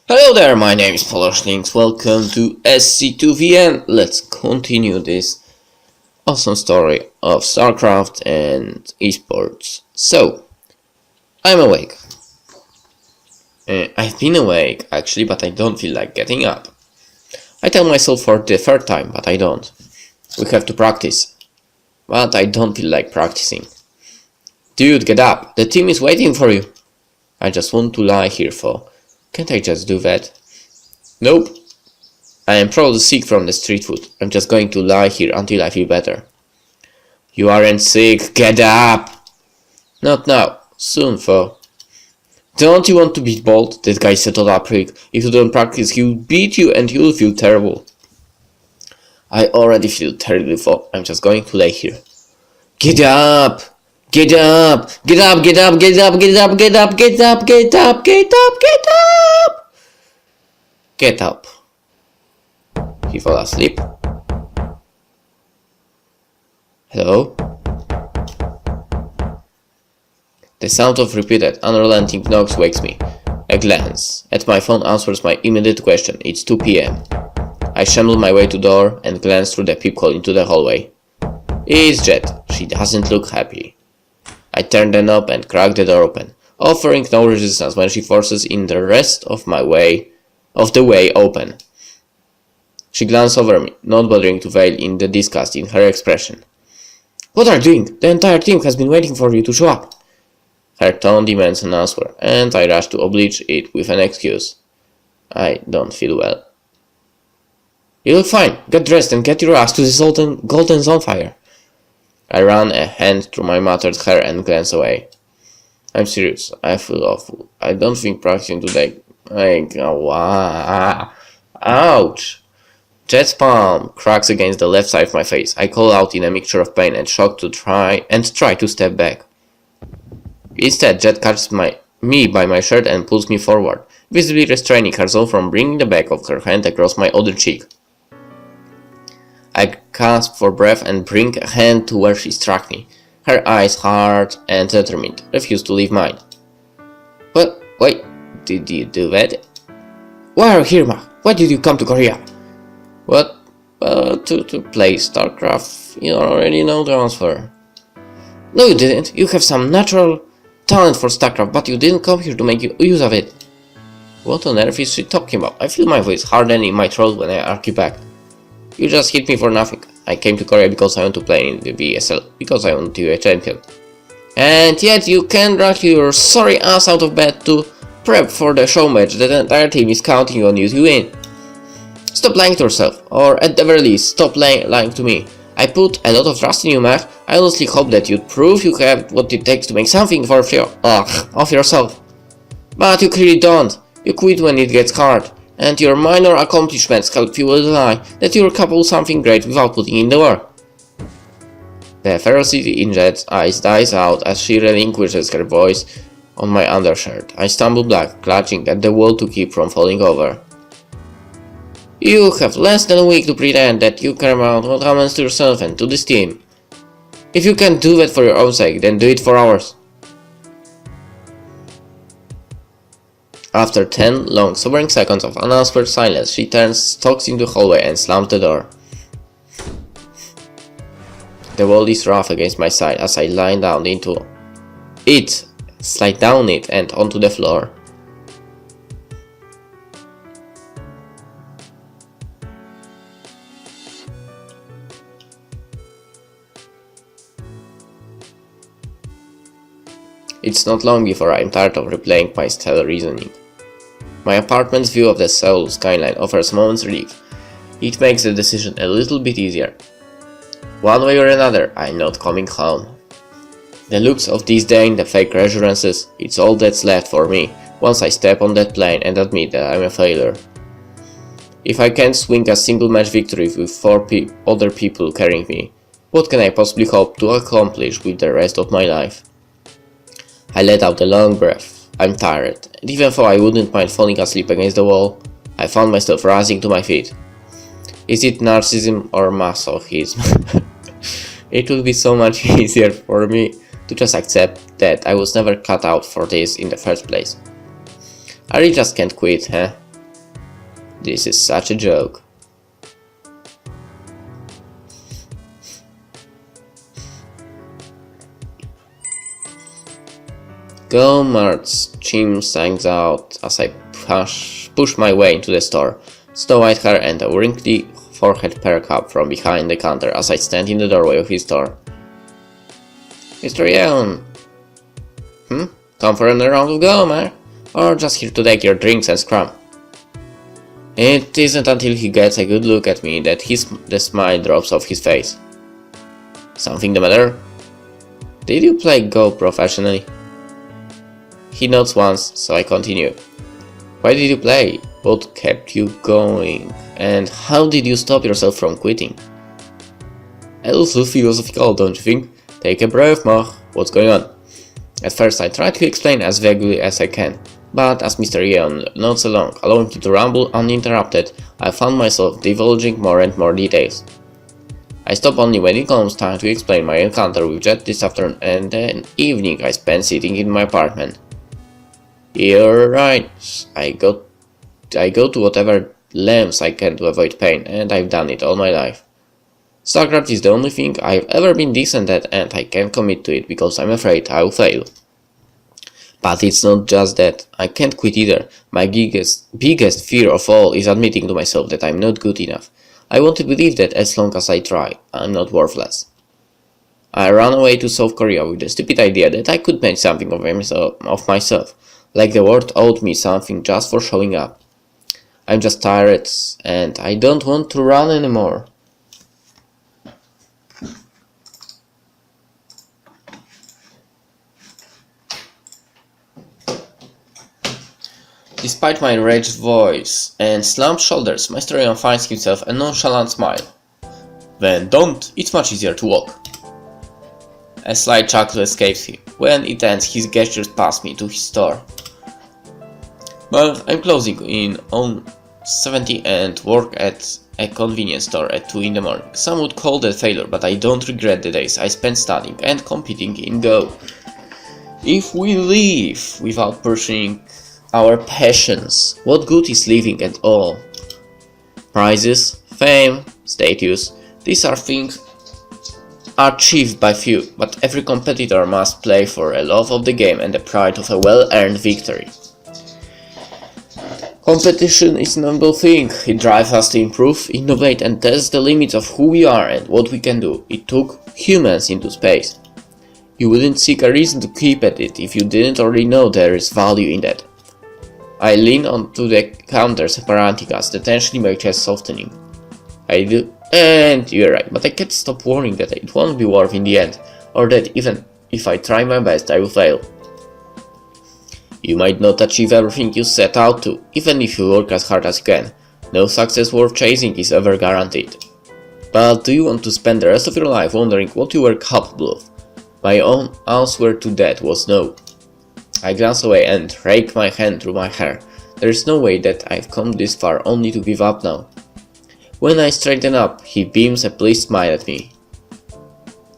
Hello there, my name is PolishLynx. Welcome to SC2VN. Let's continue this awesome story of StarCraft and eSports. So, I'm awake. I've been awake actually, but I don't feel like getting up. I tell myself for the third time, but I don't. We have to practice. But I don't feel like practicing. Dude, get up. The team is waiting for you. I just want to lie here for. Can't I just do that? Nope. I am probably sick from the street food. I'm just going to lie here until I feel better. You aren't sick. Get up! Not now. Soon, though. Don't you want to be bold? This guy said to a prick. If you don't practice, he'll beat you and you'll feel terrible. I already feel terrible, though. I'm just going to lay here. Get up! Get up! Get up! Get up! Get up! Get up! Get up! Get up! Get up! Get up! Get up! Get up. He fell asleep. Hello? The sound of repeated, unrelenting knocks wakes me. A glance at my phone answers my immediate question. It's 2 p.m. I shamble my way to the door and glance through the peephole into the hallway. It's Jet. She doesn't look happy. I turn the knob and crack the door open, offering no resistance when she forces in the rest of the way open. She glances over me, not bothering to veil in the disgust in her expression. What are you doing? The entire team has been waiting for you to show up. Her tone demands an answer, and I rush to oblige it with an excuse. I don't feel well. You look fine. Get dressed and get your ass to the golden zone fire. I run a hand through my matted hair and glance away. I'm serious. I feel awful. I don't think practicing today. Ouch! Jet's palm cracks against the left side of my face. I call out in a mixture of pain and shock to try to step back. Instead, Jet catches me by my shirt and pulls me forward, visibly restraining herself from bringing the back of her hand across my other cheek. I gasp for breath and bring a hand to where she struck me. Her eyes, hard and determined, refuse to leave mine. What? Wait, did you do that? Why are you here, Mach? Why did you come to Korea? What? To play StarCraft. You already know the answer. No, you didn't. You have some natural talent for StarCraft, but you didn't come here to make use of it. What on earth is she talking about? I feel my voice hardening in my throat when I argue back. You just hit me for nothing. I came to Korea because I want to play in the VSL, because I want to be a champion. And yet you can drag your sorry ass out of bed to prep for the show match that the entire team is counting on you to win. Stop lying to yourself, or at the very least, stop lying to me. I put a lot of trust in you, Mach. I honestly hope that you'd prove you have what it takes to make something of yourself. But you clearly don't. You quit when it gets hard. And your minor accomplishments help fuel the lie that you're capable of something great without putting in the work. The ferocity in Jet's eyes dies out as she relinquishes her voice on my undershirt. I stumble back, clutching at the wall to keep from falling over. You have less than a week to pretend that you care about what happens to yourself and to this team. If you can't do that for your own sake, then do it for ours. After 10 long, sobering seconds of unanswered silence, she turns, stalks into the hallway and slams the door. The wall is rough against my side as I slide down it and onto the floor. It's not long before I am tired of replaying my stellar reasoning. My apartment's view of the Seoul skyline offers moments relief. It makes the decision a little bit easier. One way or another, I'm not coming home. The looks of this day in the fake reassurances, it's all that's left for me once I step on that plane and admit that I'm a failure. If I can't swing a single match victory with 4 other people carrying me, what can I possibly hope to accomplish with the rest of my life? I let out a long breath. I'm tired, and even though I wouldn't mind falling asleep against the wall, I found myself rising to my feet. Is it narcissism or masochism? It would be so much easier for me to just accept that I was never cut out for this in the first place. I really just can't quit, huh? This is such a joke. Go Mart's Chim sang out as I pushed my way into the store. Snow-white hair and a wrinkly forehead perk up from behind the counter as I stand in the doorway of his store. Mr. Yeon! Come for another round of Gomer? Or just here to take your drinks and scrum? It isn't until he gets a good look at me that the smile drops off his face. Something the matter? Did you play Go professionally? He nods once, so I continue. Why did you play? What kept you going? And how did you stop yourself from quitting? A little philosophical, don't you think? Take a breath, Mach. What's going on? At first I try to explain as vaguely as I can, but as Mr. Yeon nods along, allowing me to ramble uninterrupted, I found myself divulging more and more details. I stop only when it comes time to explain my encounter with Jet this afternoon and an evening I spent sitting in my apartment. You're right, I go to whatever lengths I can to avoid pain, and I've done it all my life. StarCraft is the only thing I've ever been decent at, and I can't commit to it because I'm afraid I'll fail. But it's not just that, I can't quit either. My biggest fear of all is admitting to myself that I'm not good enough. I want to believe that as long as I try, I'm not worthless. I ran away to South Korea with the stupid idea that I could make something of myself, like the world owed me something just for showing up. I'm just tired, and I don't want to run anymore. Despite my enraged voice and slumped shoulders, Mr. Yeon finds himself a nonchalant smile. Then don't, it's much easier to walk. A slight chuckle escapes him. When it ends, he gestures past me to his store. Well, I'm closing in on 70 and work at a convenience store at 2 in the morning. Some would call that failure, but I don't regret the days I spent studying and competing in Go. If we live without pursuing our passions, what good is living at all? Prizes, fame, status, these are things achieved by few, but every competitor must play for a love of the game and the pride of a well-earned victory. Competition is a noble thing. It drives us to improve, innovate, and test the limits of who we are and what we can do. It took humans into space. You wouldn't seek a reason to keep at it if you didn't already know there is value in that. I lean onto the counter separating us, the tension in my chest softening. I do, and you're right, but I can't stop worrying that it won't be worth in the end, or that even if I try my best I will fail. You might not achieve everything you set out to, even if you work as hard as you can. No success worth chasing is ever guaranteed. But do you want to spend the rest of your life wondering what you were capable of? My own answer to that was no. I glance away and rake my hand through my hair. There is no way that I've come this far only to give up now. When I straighten up, he beams a pleased smile at me.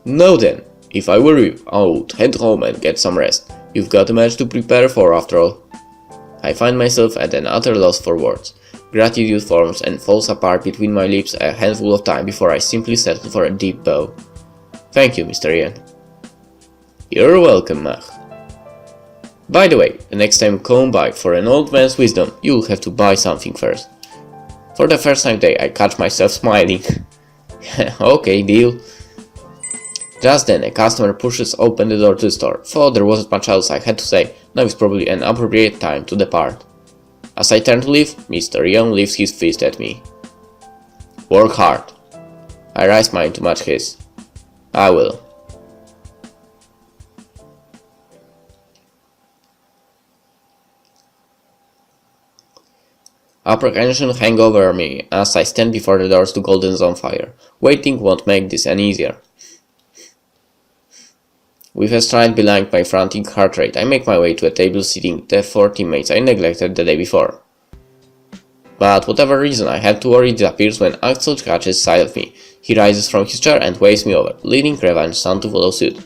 Now then, if I were you, I would head home and get some rest. You've got a match to prepare for after all. I find myself at an utter loss for words. Gratitude forms and falls apart between my lips a handful of time before I simply settle for a deep bow. Thank you, Mr. Yeon. You're welcome, Mach. By the way, the next time you come by for an old man's wisdom, you'll have to buy something first. For the first time today, I catch myself smiling. Okay, deal. Just then, a customer pushes open the door to the store. Thought there wasn't much else I had to say, now is probably an appropriate time to depart. As I turn to leave, Mr. Yeon lifts his fist at me. Work hard. I raise mine to match his. I will. Apprehension hang over me as I stand before the doors to Golden Zone Fire. Waiting won't make this any easier. With a stride belying my frantic heart rate, I make my way to a table seating the 4 teammates I neglected the day before. But whatever reason I had to worry disappears when Axel catches sight of me. He rises from his chair and waves me over, leading Revenge Sun to follow suit.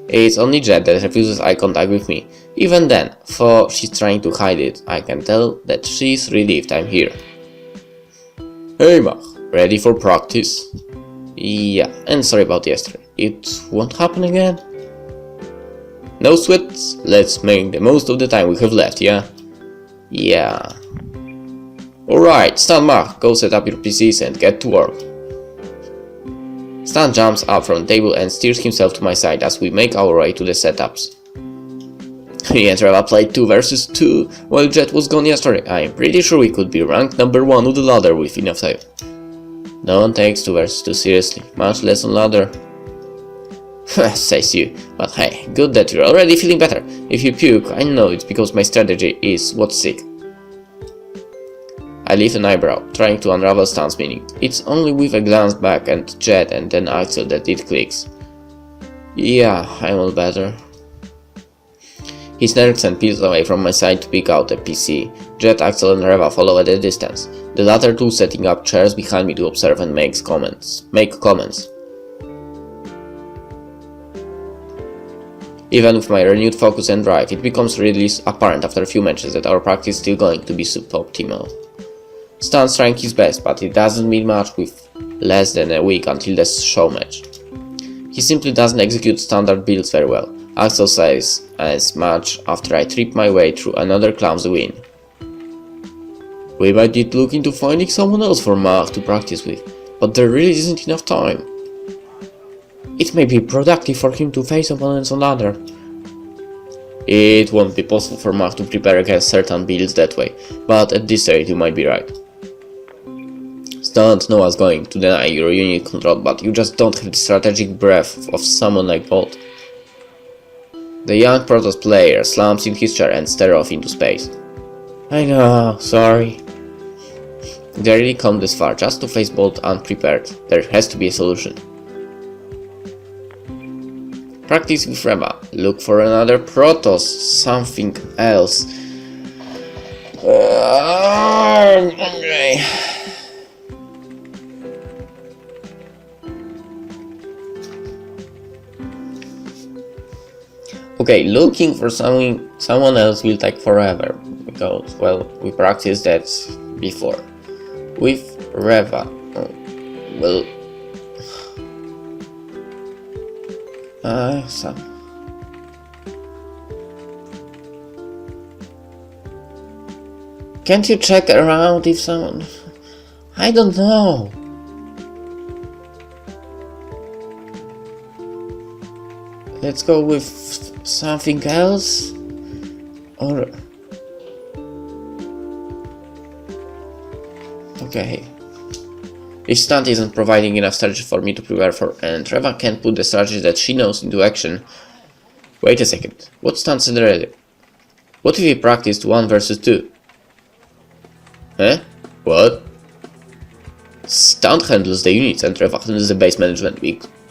It's only Jet that refuses eye contact with me. Even then, though she's trying to hide it, I can tell that she's relieved I'm here. Hey Mach, ready for practice? Yeah, and sorry about yesterday. It won't happen again? No sweats, let's make the most of the time we have left, yeah? Yeah. Alright, Stan Mach, go set up your PCs and get to work. Stan jumps up from the table and steers himself to my side as we make our way to the setups. He and Reva played 2 versus 2 while Jet was gone yesterday. I am pretty sure we could be ranked number 1 on the ladder with enough time. No one takes 2 versus 2 seriously, much less on ladder. Says you, but hey, good that you're already feeling better. If you puke, I know it's because my strategy is what's sick. I lift an eyebrow, trying to unravel Stan's meaning. It's only with a glance back at Jet and then Axel that it clicks. Yeah, I'm all better. He smirks and peels away from my side to pick out a PC. Jet, Axel and Reva follow at a distance, the latter two setting up chairs behind me to observe and make comments. Even with my renewed focus and drive, it becomes really apparent after a few matches that our practice is still going to be suboptimal. Stan's trying his best, but it doesn't mean much with less than a week until the show match. He simply doesn't execute standard builds very well. Axel says as much after I trip my way through another clumsy win. We might need to look into finding someone else for Mach to practice with, but there really isn't enough time. It may be productive for him to face opponents on ladder. It won't be possible for Mach to prepare against certain builds that way, but at this rate you might be right. Don't know what's going to deny your unit control, but you just don't have the strategic breadth of someone like Bolt. The young Protoss player slumps in his chair and stares off into space. I know, sorry. They really come this far just to face Bolt unprepared. There has to be a solution. Practice with Reva. Look for another Protoss, something else. Okay. Okay, looking for someone else will take forever, because, well, we practiced that before. With Reva, well, can't you check around if someone... I don't know. Let's go with something else, or... Okay. If Stunt isn't providing enough strategy for me to prepare for, and Reva can't put the strategy that she knows into action... Wait a second, what Stunt said already? What if we practiced 1 versus 2? Huh? What? Stunt handles the units and Reva handles the base management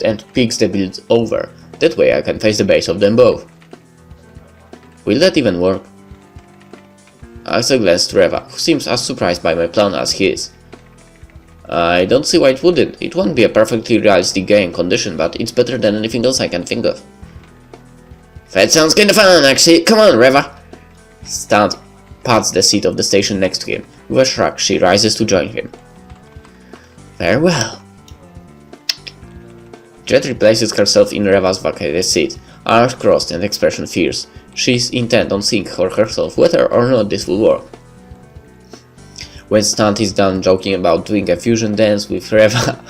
and picks the builds over. That way I can face the base of them both. Will that even work? Axel glanced to Reva, who seems as surprised by my plan as he is. I don't see why it wouldn't. It won't be a perfectly realistic game condition, but it's better than anything else I can think of. That sounds kinda fun, actually. Come on, Reva! Stunt pats the seat of the station next to him. With a shrug, she rises to join him. Very well. Jet replaces herself in Reva's vacated seat, arms crossed and expression fierce. She's intent on seeing for herself whether or not this will work. When Stunt is done joking about doing a fusion dance with Reva...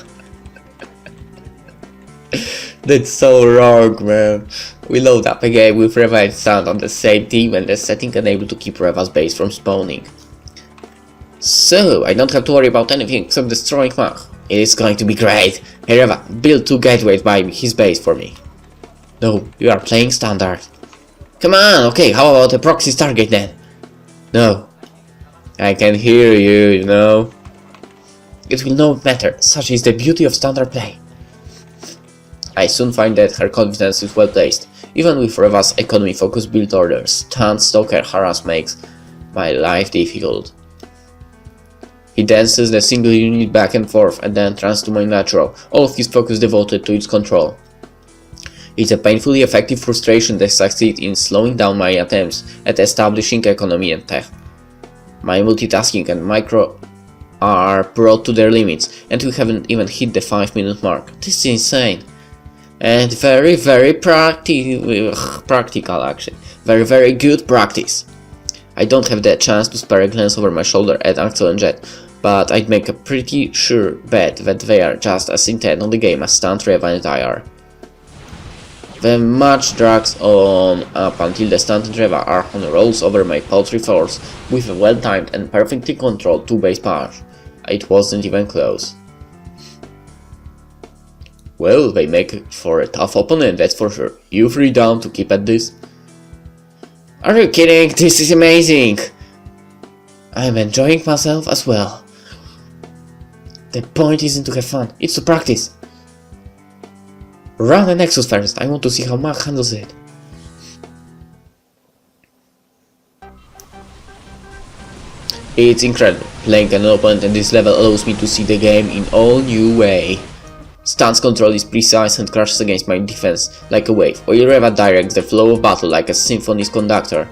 That's so wrong, man. We load up a game with Reva and Stunt on the same team and the setting unable to keep Reva's base from spawning. So, I don't have to worry about anything except destroying Mach. It is going to be great. Hey Reva, build 2 gateways by his base for me. No, you are playing standard. Come on, okay, how about a proxy Stargate then? No. I can hear you, you know. It will not matter, such is the beauty of standard play. I soon find that her confidence is well placed. Even with Reva's economy-focused build orders, Stunt Stalker harass makes my life difficult. He dances the single unit back and forth and then turns to my natural, all of his focus devoted to its control. It's a painfully effective frustration that succeeds in slowing down my attempts at establishing economy and tech. My multitasking and micro are brought to their limits, and we haven't even hit the 5-minute mark. This is insane. And very practical actually. Very good practice. I don't have the chance to spare a glance over my shoulder at Axel and Jet, but I'd make a pretty sure bet that they are just as intent on the game as Stunt, Reva and I are. The match drags on up until the Stunt and Reva are on rolls over my paltry force with a well-timed and perfectly controlled 2-base punch. It wasn't even close. Well, they make it for a tough opponent, that's for sure. You 3 down to keep at this? Are you kidding? This is amazing! I'm enjoying myself as well. The point isn't to have fun, it's to practice. Run a Nexus first, I want to see how Mach handles it. It's incredible. Playing an opponent at this level allows me to see the game in all new way. Stun's control is precise and crashes against my defense like a wave, while Reva directs the flow of battle like a symphony's conductor.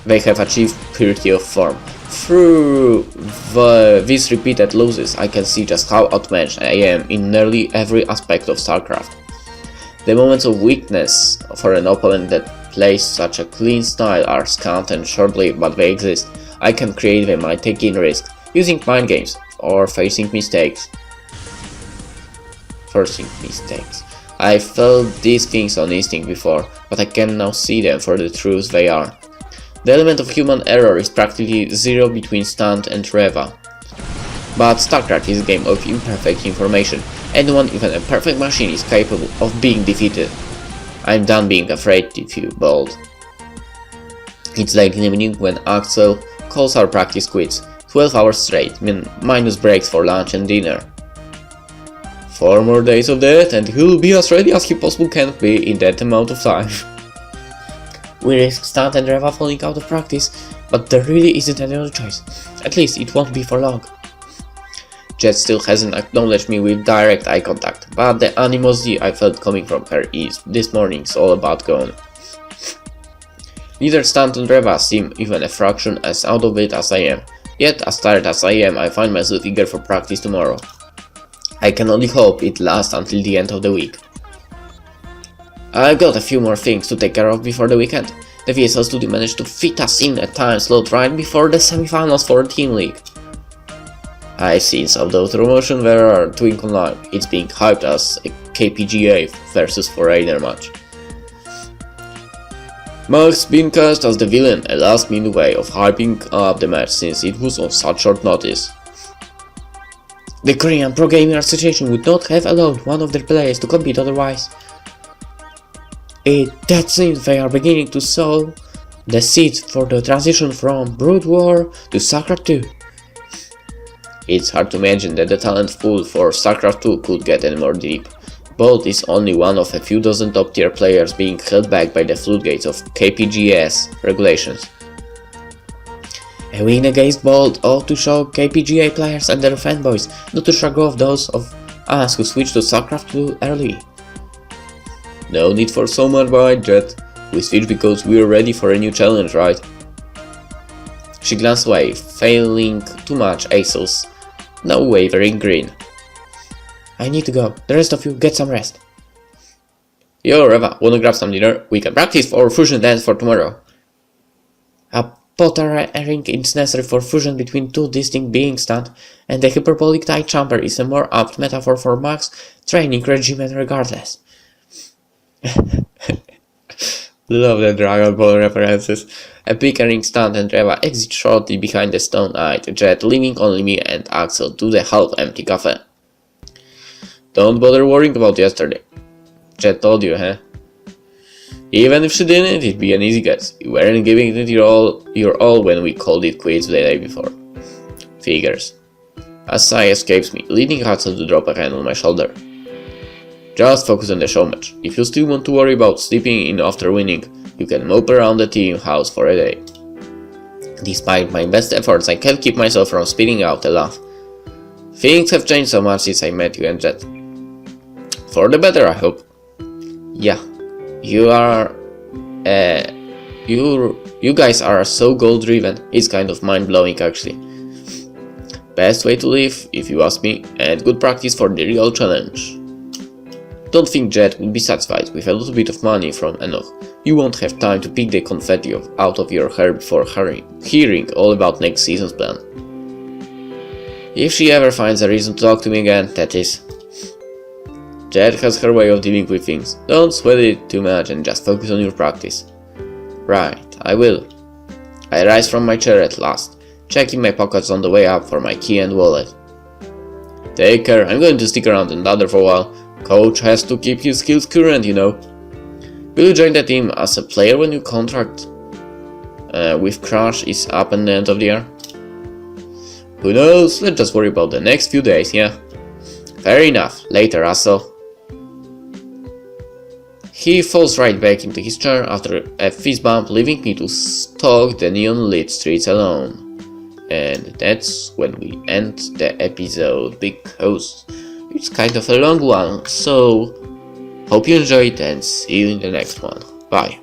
They have achieved purity of form. Through these repeated losses, I can see just how outmatched I am in nearly every aspect of StarCraft. The moments of weakness for an opponent that plays such a clean style are scant and short-lived, but they exist. I can create them by taking risks, using mind games, or forcing mistakes. I felt these things on instinct before, but I can now see them for the truth they are. The element of human error is practically zero between Stunt and Reva. But StarCraft is a game of imperfect information. Anyone, even a perfect machine, is capable of being defeated. I'm done being afraid if you bold. It's like in the evening when Axel calls our practice quits. 12 hours straight, minus breaks for lunch and dinner. 4 more days of that and he'll be as ready as he possibly can be in that amount of time. We risk Stunt and Reva falling out of practice, but there really isn't any other choice. At least it won't be for long. Jet still hasn't acknowledged me with direct eye contact, but the animosity I felt coming from her is this morning's all about gone. Neither Stunt and Reva seem even a fraction as out of it as I am, yet as tired as I am, I find myself eager for practice tomorrow. I can only hope it lasts until the end of the week. I've got a few more things to take care of before the weekend. The VSL studio managed to fit us in a time slot right before the semifinals for Team League. I've seen some of those promotions that are doing online. It's being hyped as a KPGA versus Foreigner match. Mach's been cast as the villain, a last-minute way of hyping up the match since it was on such short notice. The Korean Pro Gaming Association would not have allowed one of their players to compete otherwise. That seems they are beginning to sow the seeds for the transition from Brood War to StarCraft 2. It's hard to imagine that the talent pool for StarCraft 2 could get any more deep. Bolt is only one of a few dozen top-tier players being held back by the floodgates of KPGS regulations. A win against Bolt ought to show KPGA players and their fanboys not to shrug off those of us who switched to StarCraft too early. No need for so much by Jet. We switched because we were ready for a new challenge, right? She glanced away, failing to match Acel's now wavering grin. I need to go. The rest of you get some rest. Yo, Reva, wanna grab some dinner? We can practice for fusion dance for tomorrow. A pottering is necessary for fusion between two distinct beings, Stunt, and the hyperbolic tight chamber is a more apt metaphor for Mach's training regimen regardless. Love the Dragon Ball references. A bickering Stunt and Reva exit shortly behind the stone-eyed Jet, leaving only me and Axel to the half-empty cafe. Don't bother worrying about yesterday. Jet told you, huh? Even if she didn't, it'd be an easy guess. You weren't giving it your all when we called it quits the day before. Figures. A sigh escapes me, leading Axel to drop a hand on my shoulder. Just focus on the show match. If you still want to worry about sleeping in after winning, you can mope around the team house for a day. Despite my best efforts, I can't keep myself from spitting out a laugh. Things have changed so much since I met you and Jet. For the better, I hope. Yeah, you are, you guys are so goal driven, it's kind of mind blowing actually. Best way to live, if you ask me, and good practice for the real challenge. Don't think Jet will be satisfied with a little bit of money from Enoch. You won't have time to pick the confetti out of your hair before hearing all about next season's plan. If she ever finds a reason to talk to me again, that is. Jet has her way of dealing with things. Don't sweat it too much and just focus on your practice. Right, I will. I rise from my chair at last, checking my pockets on the way up for my key and wallet. Take care, I'm going to stick around and ladder for a while. Coach has to keep his skills current, you know. Will you join the team as a player when your contract with Crush is up at the end of the year? Who knows, let's just worry about the next few days, yeah? Fair enough, later Russell. He falls right back into his chair after a fist bump, leaving me to stalk the neon-lit streets alone. And that's when we end the episode, because it's kind of a long one, so hope you enjoyed and see you in the next one. Bye.